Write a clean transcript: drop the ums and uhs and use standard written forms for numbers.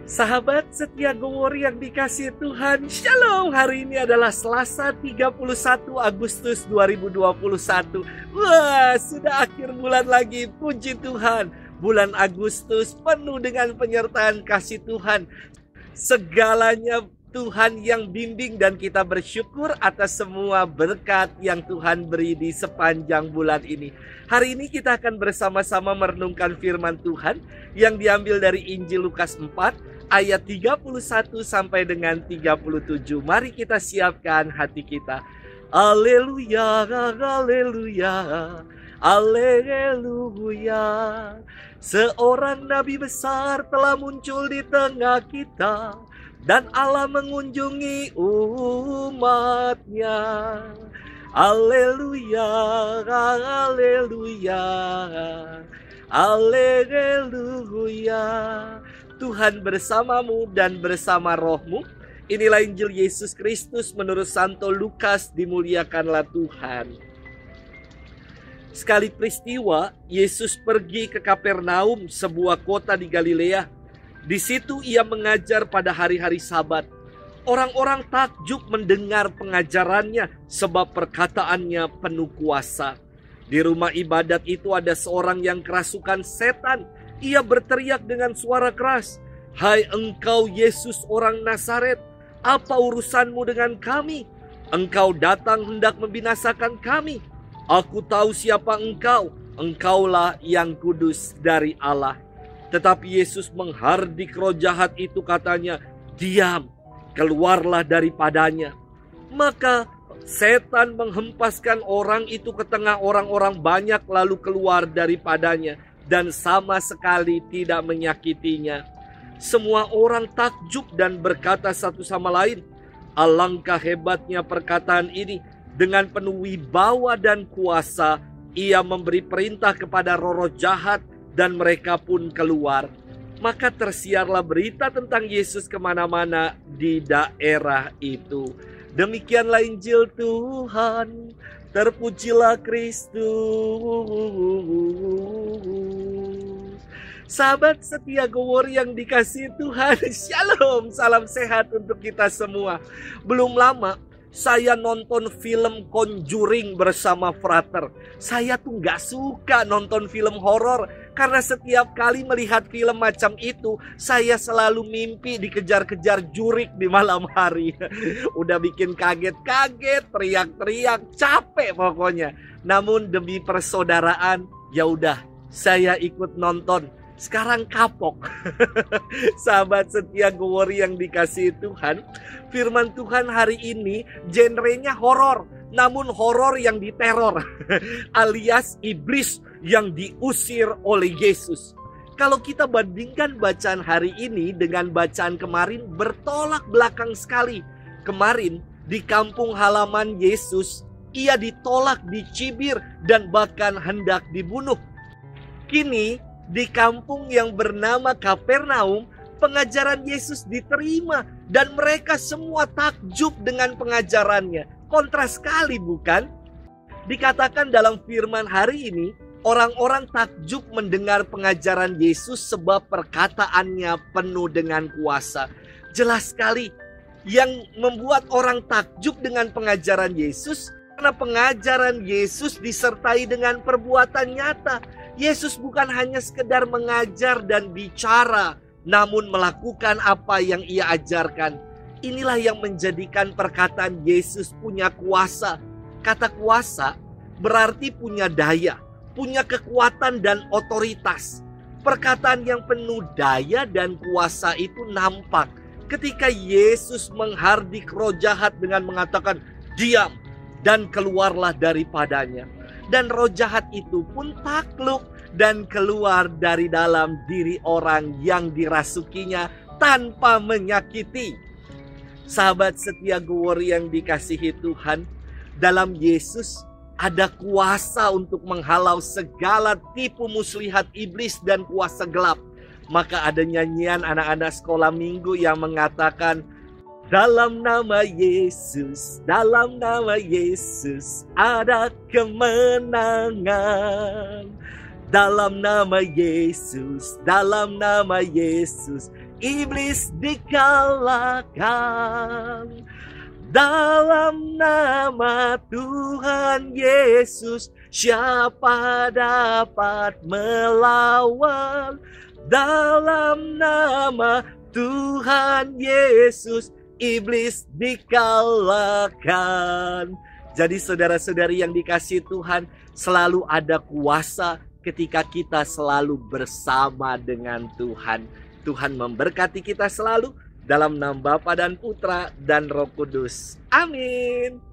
Sahabat setia Gowor yang dikasihi Tuhan, Shalom. Hari ini adalah Selasa 31 Agustus 2021. Wah, sudah akhir bulan lagi, puji Tuhan. Bulan Agustus penuh dengan penyertaan kasih Tuhan. Segalanya Tuhan yang bimbing dan kita bersyukur atas semua berkat yang Tuhan beri di sepanjang bulan ini. Hari ini kita akan bersama-sama merenungkan firman Tuhan yang diambil dari Injil Lukas 4 ayat 31 sampai dengan 37. Mari kita siapkan hati kita. Haleluya, haleluya, haleluya. Seorang nabi besar telah muncul di tengah kita, dan Allah mengunjungi umatnya. Haleluya, haleluya, haleluya. Tuhan bersamamu dan bersama rohmu. Inilah Injil Yesus Kristus menurut Santo Lukas, dimuliakanlah Tuhan. Sekali peristiwa, Yesus pergi ke Kapernaum, sebuah kota di Galilea. Di situ ia mengajar pada hari-hari Sabat. Orang-orang takjub mendengar pengajarannya sebab perkataannya penuh kuasa. Di rumah ibadat itu ada seorang yang kerasukan setan. Ia berteriak dengan suara keras, "Hai engkau Yesus orang Nazaret, apa urusanmu dengan kami? Engkau datang hendak membinasakan kami. Aku tahu siapa engkau, engkaulah yang kudus dari Allah." Tetapi Yesus menghardik roh jahat itu, katanya, "Diam, keluarlah daripadanya." Maka setan menghempaskan orang itu ke tengah orang-orang banyak lalu keluar daripadanya, dan sama sekali tidak menyakitinya. Semua orang takjub dan berkata satu sama lain, "Alangkah hebatnya perkataan ini. Dengan penuh wibawa dan kuasa, ia memberi perintah kepada roh-roh jahat, dan mereka pun keluar." Maka tersiarlah berita tentang Yesus kemana-mana di daerah itu. Demikianlah Injil Tuhan. Terpujilah Kristus. Sahabat setia Gowor yang dikasihi Tuhan, Shalom, salam sehat untuk kita semua. Belum lama saya nonton film Conjuring bersama Frater. Saya tuh gak suka nonton film horor, karena setiap kali melihat film macam itu, saya selalu mimpi dikejar-kejar jurik di malam hari. Udah bikin kaget-kaget, teriak-teriak, capek pokoknya. Namun demi persaudaraan, ya udah, saya ikut nonton. Sekarang kapok. Sahabat setia Gowor yang dikasihi Tuhan, firman Tuhan hari ini genrenya horor, namun horor yang diteror, alias iblis yang diusir oleh Yesus. Kalau kita bandingkan bacaan hari ini dengan bacaan kemarin, bertolak belakang sekali. Kemarin di kampung halaman Yesus, ia ditolak, dicibir, dan bahkan hendak dibunuh. Kini di kampung yang bernama Kapernaum, pengajaran Yesus diterima dan mereka semua takjub dengan pengajarannya. Kontras sekali, bukan? Dikatakan dalam firman hari ini, orang-orang takjub mendengar pengajaran Yesus sebab perkataannya penuh dengan kuasa. Jelas sekali, yang membuat orang takjub dengan pengajaran Yesus karena pengajaran Yesus disertai dengan perbuatan nyata. Yesus bukan hanya sekedar mengajar dan bicara, namun melakukan apa yang ia ajarkan. Inilah yang menjadikan perkataan Yesus punya kuasa. Kata kuasa berarti punya daya, punya kekuatan dan otoritas. Perkataan yang penuh daya dan kuasa itu nampak ketika Yesus menghardik roh jahat dengan mengatakan, "Diam," dan keluarlah daripadanya. Dan roh jahat itu pun takluk dan keluar dari dalam diri orang yang dirasukinya tanpa menyakiti. Sahabat setia Gowor yang dikasihi Tuhan, dalam Yesus ada kuasa untuk menghalau segala tipu muslihat iblis dan kuasa gelap. Maka ada nyanyian anak-anak sekolah minggu yang mengatakan, "Dalam nama Yesus, dalam nama Yesus ada kemenangan. Dalam nama Yesus, dalam nama Yesus iblis dikalahkan. Dalam nama Tuhan Yesus, siapa dapat melawan? Dalam nama Tuhan Yesus, iblis dikalahkan. Jadi saudara-saudari yang dikasihi Tuhan, selalu ada kuasa ketika kita selalu bersama dengan Tuhan. Tuhan memberkati kita selalu dalam nama Bapa dan Putra dan Roh Kudus. Amin.